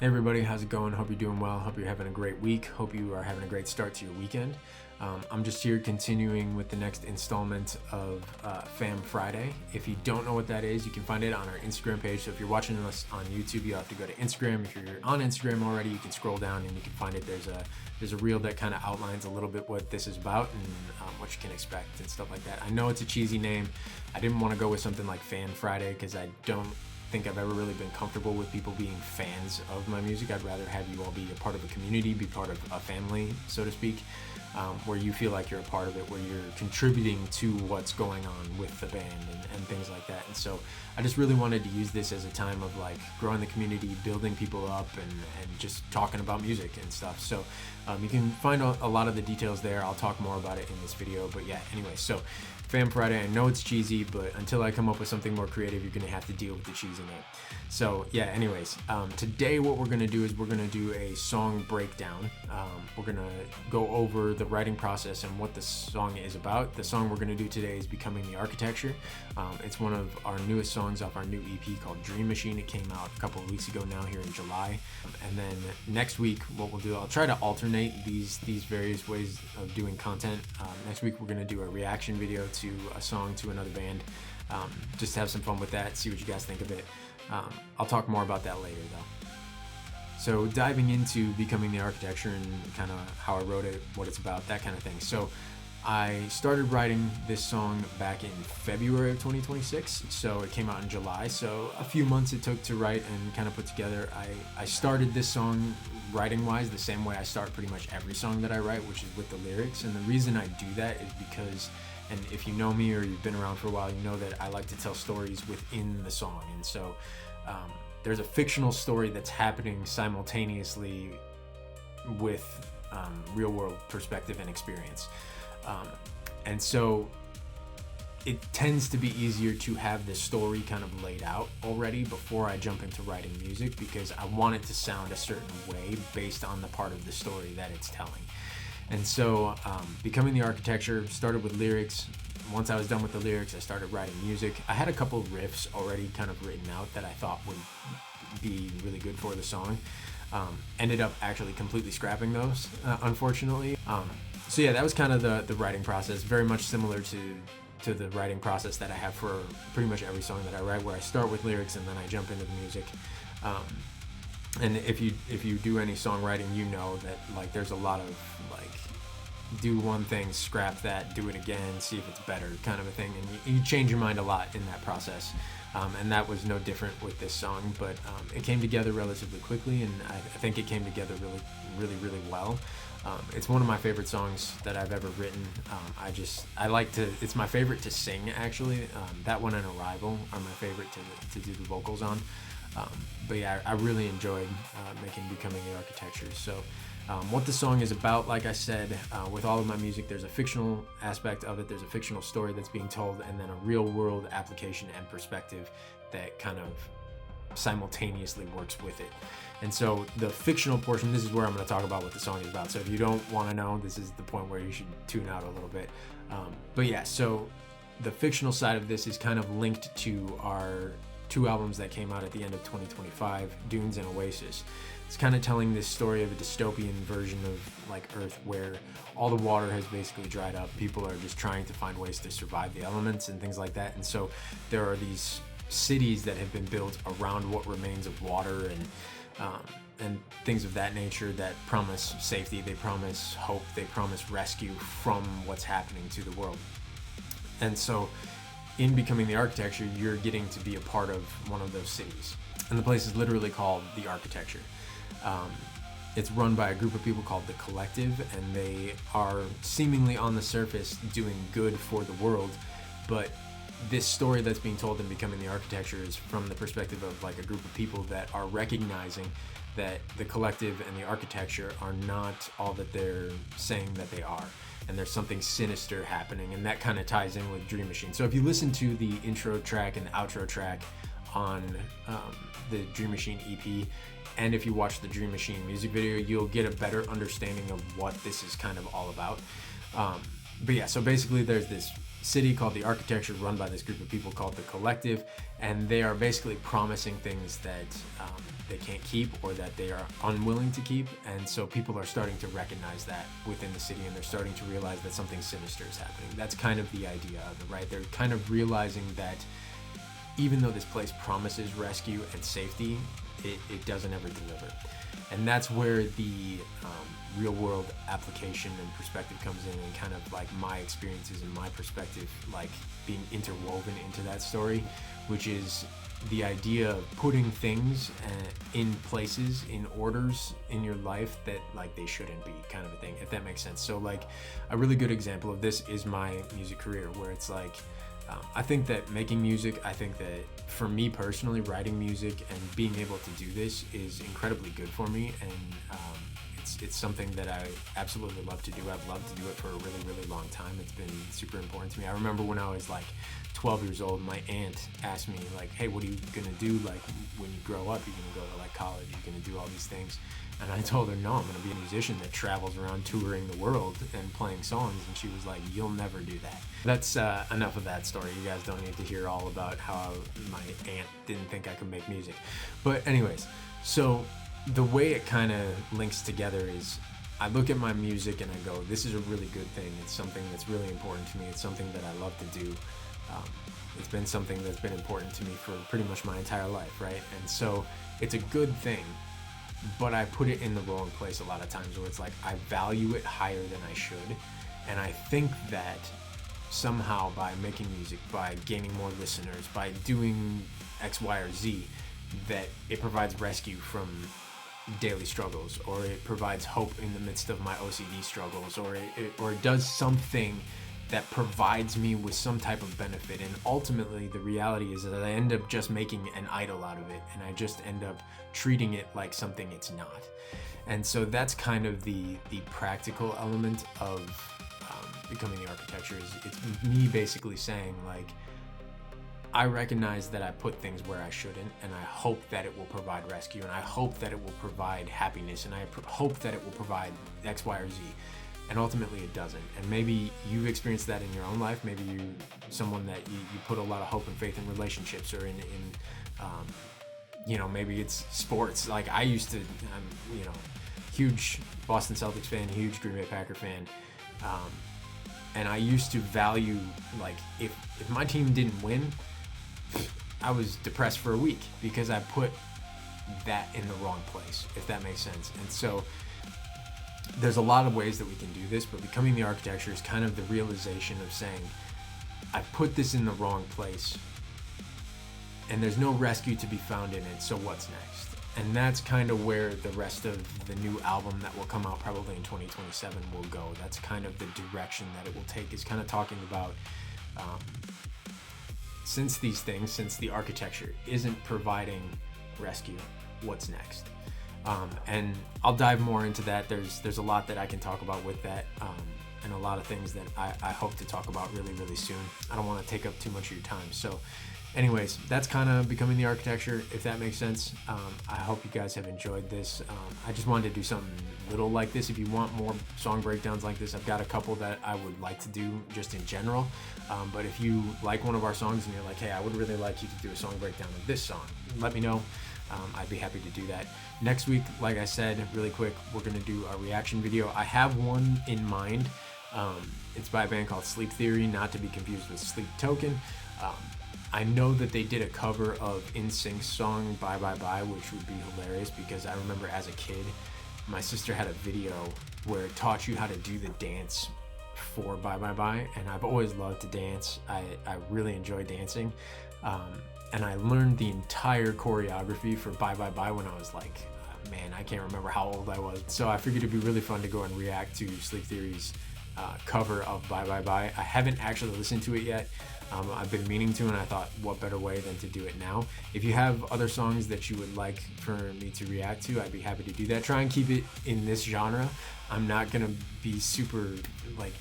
Hey everybody, how's it going? Hope you're doing well. Hope you're having a great week. Hope you are having a great start to your weekend. I'm just here continuing with the next installment of Fam Friday. If you don't know what that is, you can find it on our Instagram page. So if you're watching us on YouTube, you'll have to go to Instagram. If you're on Instagram already, you can scroll down and you can find it. There's a reel that kind of outlines a little bit what this is about and what you can expect and stuff like that. I know it's a cheesy name. I didn't want to go with something like Fan Friday because I don't think I've ever really been comfortable with people being fans of my music. I'd rather have you all be a part of a community, be part of a family, so to speak, where you feel like you're a part of it, where you're contributing to what's going on with the band and things like that. And so I just really wanted to use this as a time of like growing the community, building people up, and just talking about music and stuff. So you can find a lot of the details there. I'll talk more about it in this video, but yeah, anyway, so Fam Friday, I know it's cheesy, but until I come up with something more creative, you're gonna have to deal with the cheesy name. So yeah, anyways, today what we're gonna do is we're gonna do a song breakdown. We're gonna go over the writing process and what the song is about. The song we're gonna do today is Becoming the Architecture. It's one of our newest songs off our new EP called Dream Machine. It came out a couple of weeks ago now here in July. And then next week, what we'll do, I'll try to alternate these various ways of doing content. Next week, we're gonna do a reaction video to a song to another band. Just have some fun with that, see what you guys think of it. I'll talk more about that later though. So diving into Becoming the Architecture and kind of how I wrote it, what it's about, that kind of thing. So I started writing this song back in February of 2026, so it came out in July, so a few months it took to write and kind of put together. I started this song writing-wise the same way I start pretty much every song that I write, which is with the lyrics, and the reason I do that is because, and if you know me or you've been around for a while, you know that I like to tell stories within the song, and so there's a fictional story that's happening simultaneously with real-world perspective and experience. And so it tends to be easier to have the story kind of laid out already before I jump into writing music, because I want it to sound a certain way based on the part of the story that it's telling. And so Becoming the Architecture started with lyrics. Once I was done with the lyrics, I started writing music. I had a couple of riffs already kind of written out that I thought would be really good for the song. Ended up actually completely scrapping those, unfortunately. So yeah, that was kind of the writing process, very much similar to the writing process that I have for pretty much every song that I write, where I start with lyrics and then I jump into the music. And if you do any songwriting, you know that like there's a lot of like do one thing, scrap that, do it again, see if it's better kind of a thing, and you change your mind a lot in that process. And that was no different with this song, but it came together relatively quickly, and I think it came together really well. It's one of my favorite songs that I've ever written. It's my favorite to sing actually. That one and Arrival are my favorite to do the vocals on. But yeah, I really enjoyed making Becoming the Architecture. So what the song is about, like I said, with all of my music, there's a fictional aspect of it, there's a fictional story that's being told, and then a real world application and perspective that kind of simultaneously works with it. And so the fictional portion, this is where I'm going to talk about what the song is about. So if you don't want to know, this is the point where you should tune out a little bit. But yeah, so the fictional side of this is kind of linked to our two albums that came out at the end of 2025, Dunes and Oasis. It's kind of telling this story of a dystopian version of like Earth, where all the water has basically dried up. People are just trying to find ways to survive the elements and things like that. And so there are these cities that have been built around what remains of water and things of that nature that promise safety, they promise hope, they promise rescue from what's happening to the world. And so in Becoming the Architecture, you're getting to be a part of one of those cities. And the place is literally called The Architecture. It's run by a group of people called The Collective, and they are seemingly on the surface doing good for the world, but this story that's being told in Becoming the Architecture is from the perspective of like a group of people that are recognizing that the collective and the architecture are not all that they're saying that they are, and there's something sinister happening, and that kind of ties in with Dream Machine. So if you listen to the intro track and the outro track on the Dream Machine EP, and if you watch the Dream Machine music video, you'll get a better understanding of what this is kind of all about. But yeah, so basically there's this city called the Architecture, run by this group of people called the Collective, and they are basically promising things that they can't keep or that they are unwilling to keep. And so people are starting to recognize that within the city, and they're starting to realize that something sinister is happening. That's kind of the idea of it, right? They're kind of realizing that even though this place promises rescue and safety, it doesn't ever deliver. And that's where the real world application and perspective comes in, and kind of like my experiences and my perspective like being interwoven into that story, which is the idea of putting things in places, in orders in your life that like they shouldn't be, kind of a thing, if that makes sense. So like a really good example of this is my music career, where it's like I think that making music, I think that for me personally, writing music and being able to do this is incredibly good for me, and it's something that I absolutely love to do. I've loved to do it for a really, really long time. It's been super important to me. I remember when I was like 12 years old, my aunt asked me like, hey, what are you gonna do like when you grow up? You're gonna go to like college, you're gonna do all these things? And I told her, no, I'm gonna be a musician that travels around touring the world and playing songs. And she was like, you'll never do that. That's enough of that story. You guys don't need to hear all about how my aunt didn't think I could make music. But anyways, so the way it kind of links together is I look at my music and I go, this is a really good thing. It's something that's really important to me. It's something that I love to do. It's been something that's been important to me for pretty much my entire life, right? And so it's a good thing, but I put it in the wrong place a lot of times, where it's like I value it higher than I should. And I think that somehow by making music, by gaining more listeners, by doing X, Y, or Z, that it provides rescue from daily struggles, or it provides hope in the midst of my OCD struggles, or it does something that provides me with some type of benefit. And ultimately the reality is that I end up just making an idol out of it, and I just end up treating it like something it's not. And so that's kind of the practical element of becoming the Architecture. It's me basically saying like, I recognize that I put things where I shouldn't, and I hope that it will provide rescue, and I hope that it will provide happiness, and I hope that it will provide X, Y, or Z. And ultimately it doesn't. And maybe you've experienced that in your own life. Maybe you're someone that you put a lot of hope and faith in relationships, or in maybe it's sports. Like I used to, huge Boston Celtics fan, huge Green Bay Packer fan. And I used to value, like, if my team didn't win, I was depressed for a week because I put that in the wrong place, if that makes sense. And so there's a lot of ways that we can do this, but becoming the Architecture is kind of the realization of saying, I put this in the wrong place and there's no rescue to be found in it, so what's next? And that's kind of where the rest of the new album that will come out probably in 2027 will go. That's kind of the direction that it will take, is kind of talking about since the Architecture isn't providing rescue, what's next? And I'll dive more into that. There's a lot that I can talk about with that, and a lot of things that I hope to talk about really, really soon. I don't want to take up too much of your time. So anyways, that's kind of becoming the Architecture, if that makes sense. I hope you guys have enjoyed this. I just wanted to do something little like this. If you want more song breakdowns like this, I've got a couple that I would like to do just in general. But if you like one of our songs and you're like, hey, I would really like you to do a song breakdown of this song, let me know. I'd be happy to do that. Next week, like I said, really quick, we're going to do a reaction video. I have one in mind. It's by a band called Sleep Theory, not to be confused with Sleep Token. I know that they did a cover of NSYNC's song Bye Bye Bye, which would be hilarious because I remember as a kid, my sister had a video where it taught you how to do the dance for Bye Bye Bye, and I've always loved to dance. I really enjoy dancing. And I learned the entire choreography for Bye Bye Bye when I was like, man, I can't remember how old I was. So I figured it'd be really fun to go and react to Sleep Theory's cover of Bye Bye Bye. I haven't actually listened to it yet. I've been meaning to, and I thought, what better way than to do it now? If you have other songs that you would like for me to react to, I'd be happy to do that. Try and keep it in this genre. I'm not gonna be super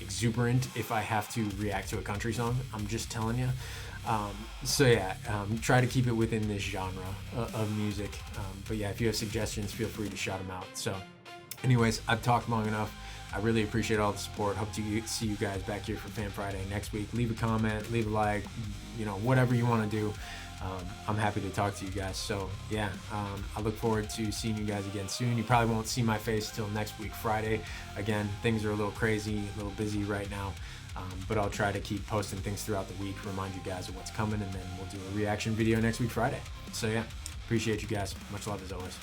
exuberant if I have to react to a country song. I'm just telling you. Try to keep it within this genre of music. But yeah, if you have suggestions, feel free to shout them out. So anyways, I've talked long enough. I really appreciate all the support. Hope to see you guys back here for Fan Friday next week. Leave a comment, leave a like, whatever you want to do. I'm happy to talk to you guys. So yeah, I look forward to seeing you guys again soon. You probably won't see my face till next week, Friday. Again, things are a little crazy, a little busy right now. But I'll try to keep posting things throughout the week, remind you guys of what's coming, and then we'll do a reaction video next week, Friday. So yeah, appreciate you guys. Much love as always.